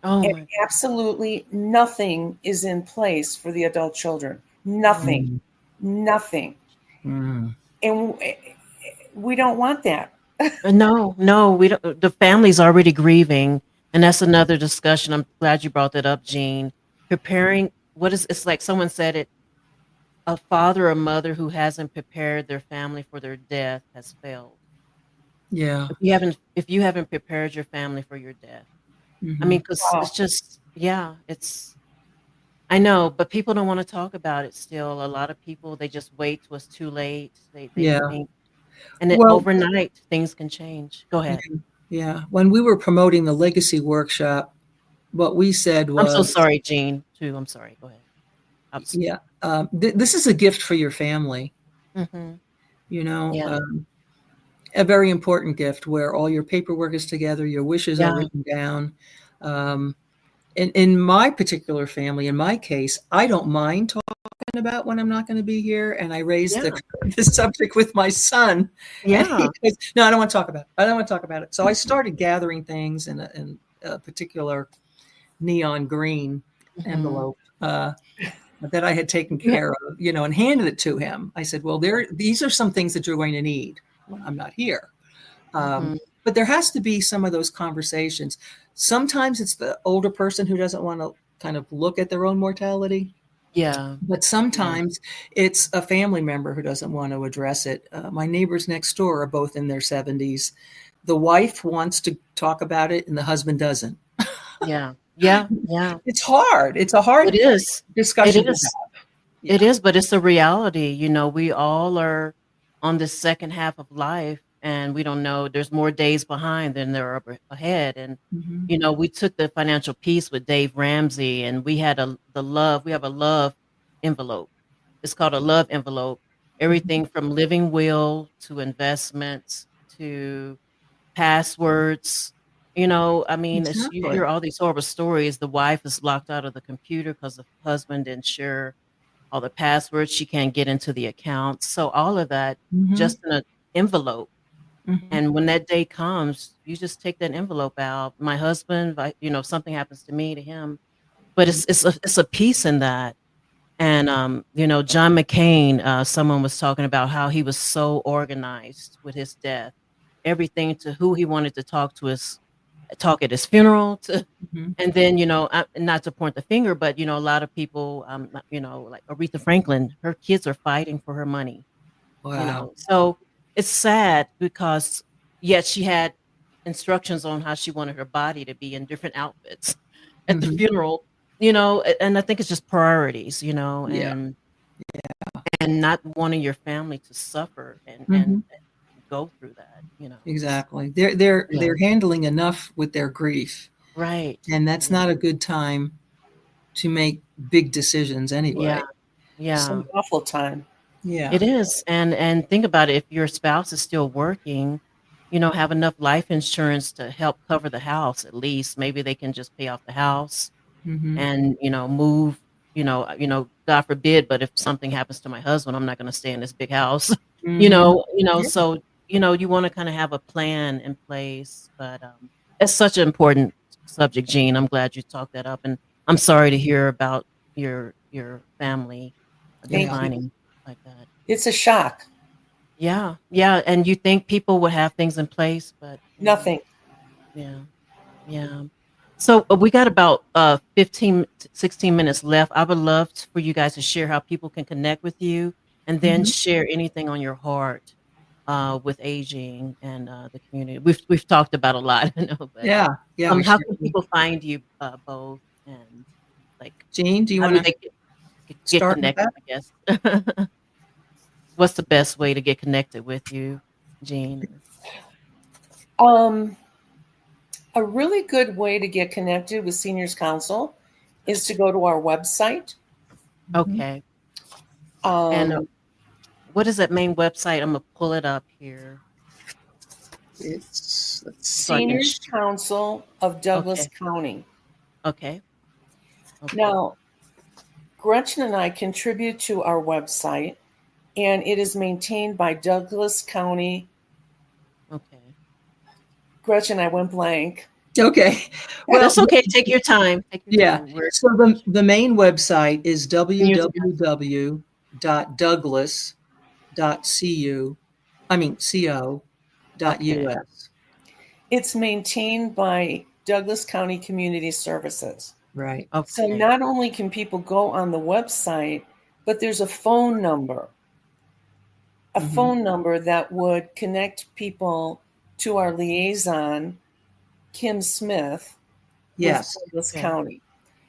And absolutely nothing is in place for the adult children. Nothing. And we don't want that. No, we don't. The family's already grieving, and that's another discussion. I'm glad you brought that up, Jean. Preparing it's like someone said it. A father or mother who hasn't prepared their family for their death has failed. Yeah. If you haven't prepared your family for your death, I mean, because it's just, I know, but people don't want to talk about it still. A lot of people, they just wait till it's too late. They think, and then overnight things can change. Go ahead. Yeah. When we were promoting the Legacy Workshop, what we said was, I'm so sorry, Jean, too. I'm sorry. Go ahead. This is a gift for your family. Mm-hmm. A very important gift where all your paperwork is together, your wishes are written down. In my particular family, in my case, I don't mind talking about when I'm not going to be here. And I raised the subject with my son. Yeah. And he goes, no, I don't want to talk about it. I don't want to talk about it. So I started gathering things in a particular neon green envelope that I had taken care of, and handed it to him. I said, well, these are some things that you're going to need when I'm not here. But there has to be some of those conversations. Sometimes it's the older person who doesn't want to kind of look at their own mortality. Yeah. But sometimes it's a family member who doesn't want to address it. My neighbors next door are both in their 70s. The wife wants to talk about it and the husband doesn't. Yeah. It's hard. It's a hard discussion to have. It is, but it's a reality. We all are on the second half of life, and we don't know. There's more days behind than there are ahead. And, we took the financial piece with Dave Ramsey, and we had we have a love envelope. It's called a love envelope. Everything from living will to investments to passwords. I mean, you hear all these horrible stories. The wife is locked out of the computer because the husband didn't share all the passwords. She can't get into the accounts. So all of that just in an envelope. And when that day comes, you just take that envelope out. My husband, if something happens to me, to him, but it's a piece in that. And John McCain, someone was talking about how he was so organized with his death, everything to who he wanted to talk at his funeral and then, not to point the finger, but, a lot of people, like Aretha Franklin, her kids are fighting for her money. Wow. So it's sad because yet she had instructions on how she wanted her body to be in different outfits at the funeral, and I think it's just priorities, and not wanting your family to suffer and go through that, Exactly. They're handling enough with their grief. Right. And that's not a good time to make big decisions anyway. Yeah. It's an awful time. Yeah. It is, and think about it, if your spouse is still working, have enough life insurance to help cover the house at least. Maybe they can just pay off the house Mm-hmm. and, move, God forbid, but if something happens to my husband, I'm not gonna stay in this big house, Mm-hmm. Yeah. so, you wanna kinda have a plan in place, but, it's such an important subject, Jean. I'm glad you talked that up, and I'm sorry to hear about your family Thank Yeah. you. declining like that. It's a shock. Yeah, yeah, and you think people would have things in place, but, Nothing. yeah, yeah. So, we got about, 15 to 16 minutes left. I would love for you guys to share how people can connect with you, and then Mm-hmm. share anything on your heart, with aging and, the community. We've talked about a lot, but, Yeah. Yeah. We how should. can people find you, both, and, like, Jean, do you how want do to they get start with connected, that? I guess? What's the best way to get connected with you, Jean? Um, a really good way to get connected with Seniors Council is to go to our website. Mm-hmm. Okay. And, Um, what is that main website? Imma pull it up here Let's so I can Seniors Council of Douglas okay, County. okay, okay, Now, Gretchen and I contribute to our website, and it is maintained by Douglas County. okay. Gretchen, I went blank. Okay. Well, That's okay, take your time, take your yeah. time. We're So the main website is Seniors Council. Okay, www.douglas.co.us. It's maintained by Douglas County Community Services. Right. So okay, not only can people go on the website, but there's a phone number Mm-hmm. that would connect people to our liaison, Kim Smith, with Yes. Douglas okay, County.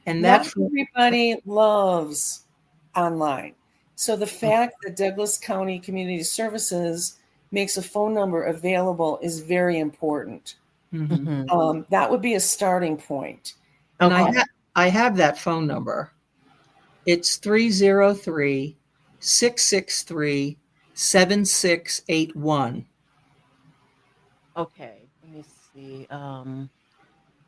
And Not that's everybody loves online. So the mm, fact that Douglas County Community Services makes a phone number available is very important. mm-hmm. mhm, That would be a starting point. And okay, I have that phone number. It's 303-663-7681. okay, let me see,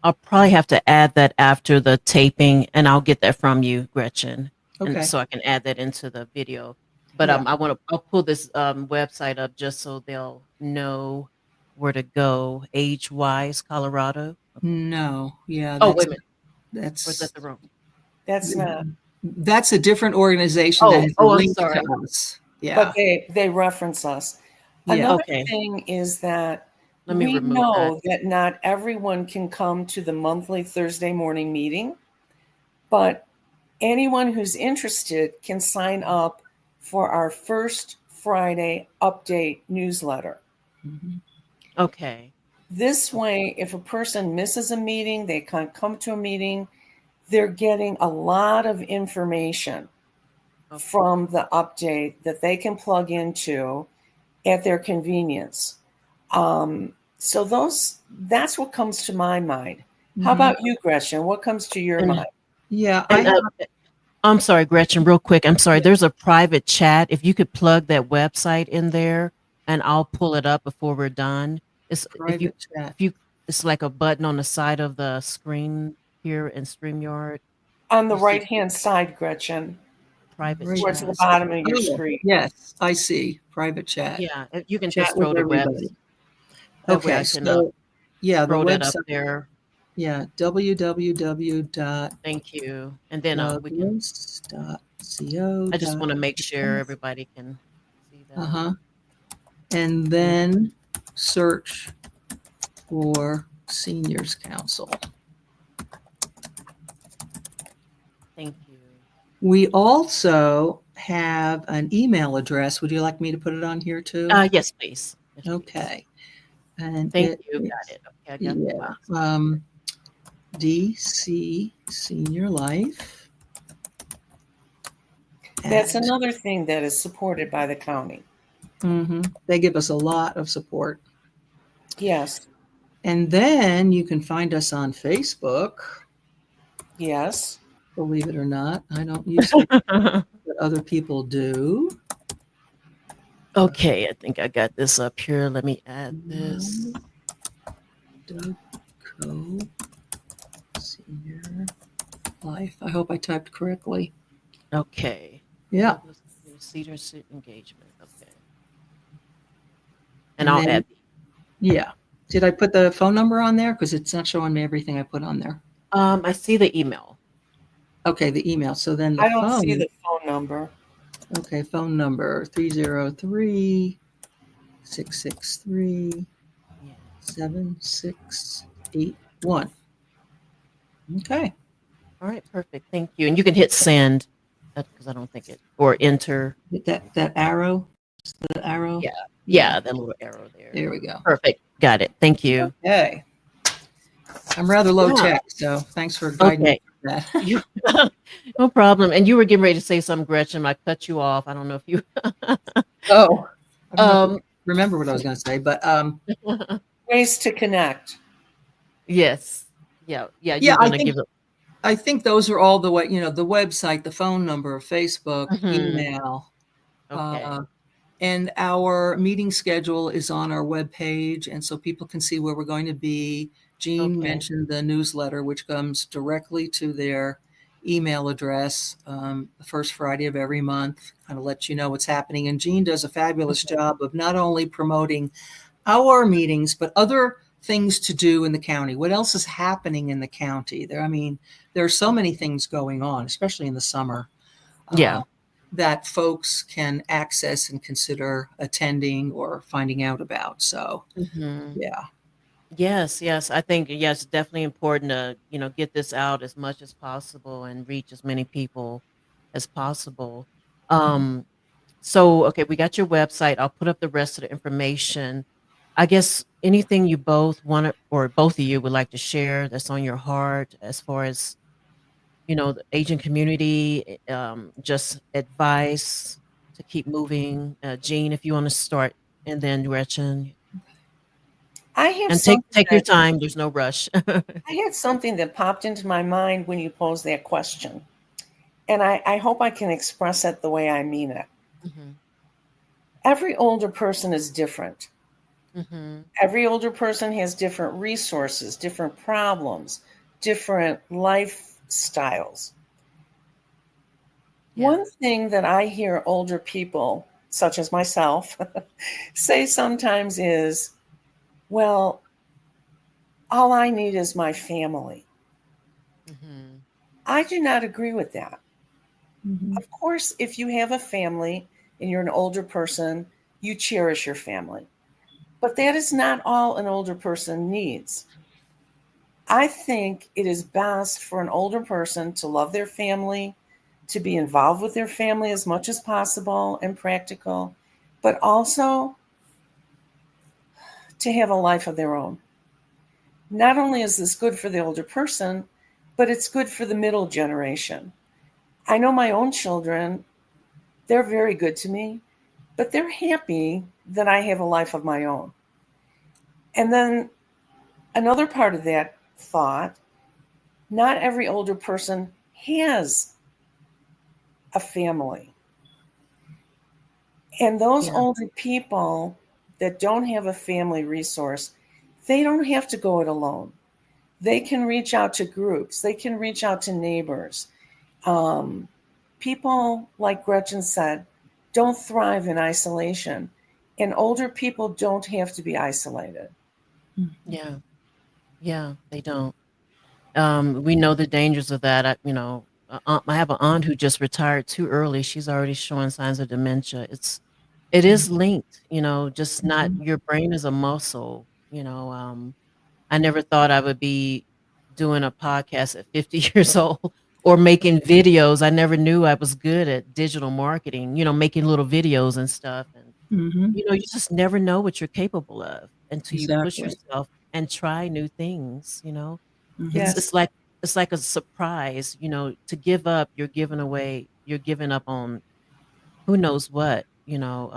I'll probably have to add that after the taping, and I'll get that from you, Gretchen, and Okay. so I can add that into the video. But Yeah. I'll pull this website up just so they'll know where to go. Age Wise Colorado. Okay. No. Yeah, Oh, wait a minute. Or is that's that the wrong? That's not, that's a different organization that has a I'm link sorry. to us. but Yeah. they reference us. Yeah. Another Okay. thing is that Let me we remove that. know that not everyone can come to the monthly Thursday morning meeting, but anyone who's interested can sign up for our first Friday update newsletter. Mhm. Okay. This Okay. way, if a person misses a meeting, they can't come to a meeting, they're getting a lot of information Okay. from the update that they can plug into at their convenience. So that's what comes to my mind. How Mhm. about you, Gretchen? What comes to your And mind? Yeah, I and have. I'm sorry, Gretchen, real quick. I'm sorry. Yeah. There's a private chat. If you could plug that website in there, and I'll pull it up before we're done. It's Private chat. if you it's like a button on the side of the screen here in StreamYard. On the You see right-hand side, Gretchen, private Right. towards the chat. bottom of your Oh, screen. yes, I see. Private chat. Yeah, you can Chat just with throw the webs. everybody. That way Okay, I can so yeah, the throw that up website, there. yeah, www.douglas.co.us. Thank you. And then we can. I just want to make sure everybody can see that. Uh-huh. And Mm, then search for Seniors Council. Thank you. We also have an email address. Would you like me to put it on here too? Yes, please. Yes, please. Okay. And Thank it you. Got is, it. Okay, I got the yeah, box. DC Senior Life. That's another thing that is supported by the county. They give us a lot of support. Yes. And then you can find us on Facebook. Yes. believe it or not. I don't use Facebook, but other people do. Okay, I think I got this up here. Let me add this. Doug Co. Senior Life. I hope I typed correctly. Okay. Yeah. Douglas Cedar Sit engagement. Okay. And And I'll then, add yeah. Did I put the phone number on there? Because it's not showing me everything I put on there. I see the email. Okay, the email. So then the I don't see phone. the phone number. Okay, phone number 303-663-7681. Yeah. Okay. All right, perfect. Thank you. And you can hit send because I don't think it or enter. Hit that arrow. The arrow. Yeah. Yeah. Yeah, that little arrow there. There we go. Perfect. Got it. Thank you. Okay. I'm rather low Yeah. tech, so thanks for guiding me Okay. through that. You no problem. And you were getting ready to say something, Gretchen. I cut you off. I don't know if you Oh, I don't know if I um remember what I was going to say, but Ways to connect. yes. Yeah. Yeah, yeah, you're gonna give it. I think those are all the way, the website, the phone number, Facebook, Mhm. email, Okay. and our meeting schedule is on our webpage, and so people can see where we're going to be. Jean Okay. mentioned the newsletter, which comes directly to their email address the first Friday of every month, kind of lets you know what's happening. And Jean does a fabulous job of not only promoting our meetings, but other things to do in the county. What else is happening in the county? There are so many things going on, especially in the summer. Yeah. That folks can access and consider attending or finding out about. So, Mhm. yeah. Yes, yes. I think yes, definitely important to, get this out as much as possible and reach as many people as possible. Um so okay, we got your website. I'll put up the rest of the information. I guess anything you both want to, or both of you would like to share that's on your heart as far as, the aging community, just advice to keep moving. Jean, if you want to start, and then Gretchen, I have and take something take your that time. There's no rush. I had something that popped into my mind when you posed that question. And I hope I can express it the way I mean it. Mhm. Every older person is different. Mhm. Every older person has different resources, different problems, different lifestyles. Yeah. One thing that I hear older people, such as myself, say sometimes is, well, all I need is my family. Mhm. I do not agree with that. Mhm. Of course, if you have a family and you're an older person, you cherish your family. But that is not all an older person needs. I think it is best for an older person to love their family, to be involved with their family as much as possible and practical, but also to have a life of their own. Not only is this good for the older person, but it's good for the middle generation. I know my own children, they're very good to me, but they're happy that I have a life of my own. And then another part of that thought, not every older person has a family. And those Yeah. older people that don't have a family resource, they don't have to go it alone. They can reach out to groups, they can reach out to neighbors. Um, People, like Gretchen said, don't thrive in isolation. And older people don't have to be isolated. Yeah. Yeah. They don't. We know the dangers of that. I have an aunt who just retired too early. She's already showing signs of dementia. It is linked, just not Mhm. your brain is a muscle. I never thought I would be doing a podcast at 50 years old or making videos. I never knew I was good at digital marketing, making little videos and stuff. And, Mhm. you just never know what you're capable of until you push Exactly. yourself and try new things. It's Mhm. Yes. it's like it's like a surprise, to give up, you're giving up on who knows what,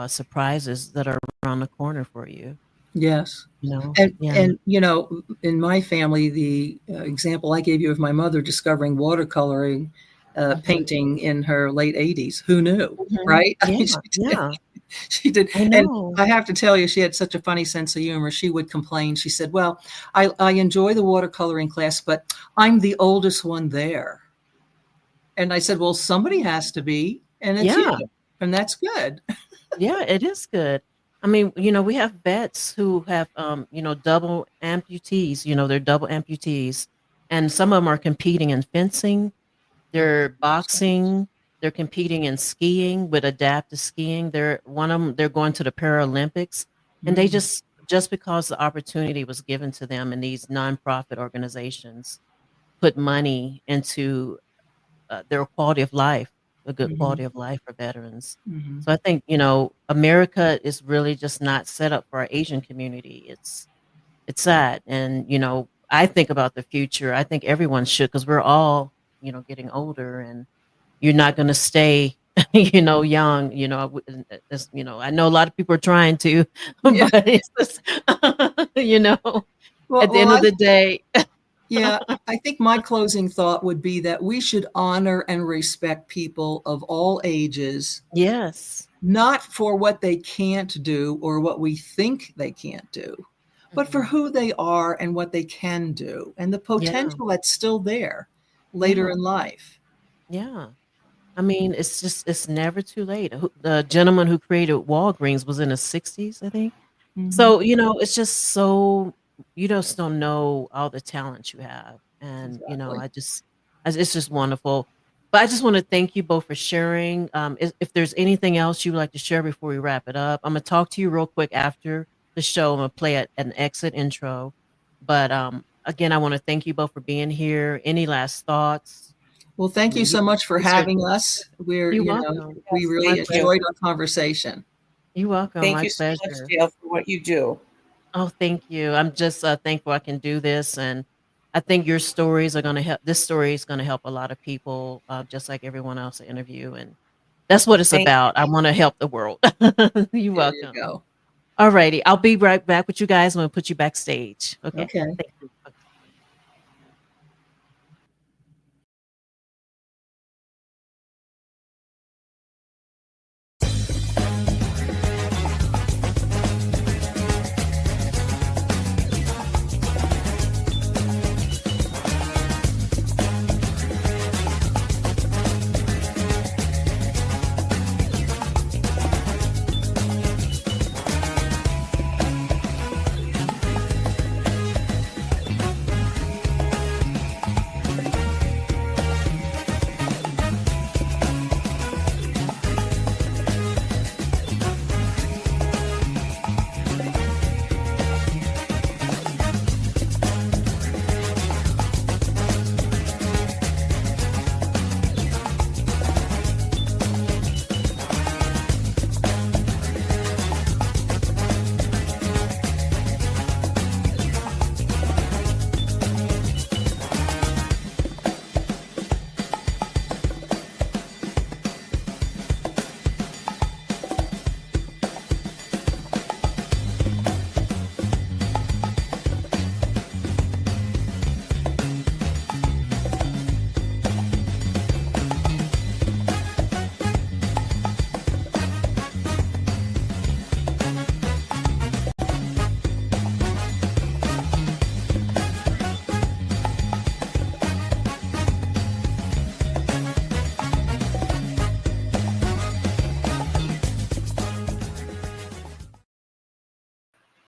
surprises that are around the corner for you. Yes. you know? And Yeah. and in my family, the example I gave you of my mother discovering watercoloring Mhm. painting in her late 80s. Who knew, Mhm. right? I Yeah, mean, yeah. she did. I And know. I have to tell you, she had such a funny sense of humor. She would complain. She said, "Well, I enjoy the watercoloring class, but I'm the oldest one there." And I said, "Well, somebody has to be, and it's you, Yeah. and that's good." Yeah, it is good. I mean, we have vets who have, double amputees, they're double amputees, and some of them are competing in fencing, they're boxing, they're competing in skiing with adaptive skiing. They're going to the Paralympics, and they Mm, just because the opportunity was given to them and these nonprofit organizations put money into their quality of life, a good mhm, quality of life for veterans. mhm. So I think, America is really just not set up for our Asian community. It's sad. And, I think about the future. I think everyone should because we're all, getting older and you're not going to stay, young, I know a lot of people are trying to, Yeah. but it's just, Well, at the well, end of the day, yeah, I think my closing thought would be that we should honor and respect people of all ages, yes. not for what they can't do or what we think they can't do, but for Mhm. who they are and what they can do and the Yeah. potential that's still there later Yeah. in life. Yeah. I mean, it's never too late. The gentleman who created Walgreens was in his 60s, I think. Mhm. So, it's just you just don't know all the talent you have. And, Exactly. it's just wonderful. But I just want to thank you both for sharing. If there's anything else you would like to share before we wrap it up, I'm gonna talk to you real quick after the show. I'm gonna play an exit intro. But again, I want to thank you both for being here. Any last thoughts? Well, thank you You, so much for you said having us. you're welcome. We Yes, My really thank you. enjoyed pleasure. our conversation. You're welcome. Thank My you so much, pleasure. Dale, for what you do. Oh, thank you. I'm just thankful I can do this, and I think your stories are going to help. This story is going to help a lot of people, just like everyone else I interview, and that's what it's Thank about. I want to help the world. You're There you welcome. go. All righty, I'll be right back with you guys. I'm going to put you backstage. Okay. Okay. Thank you.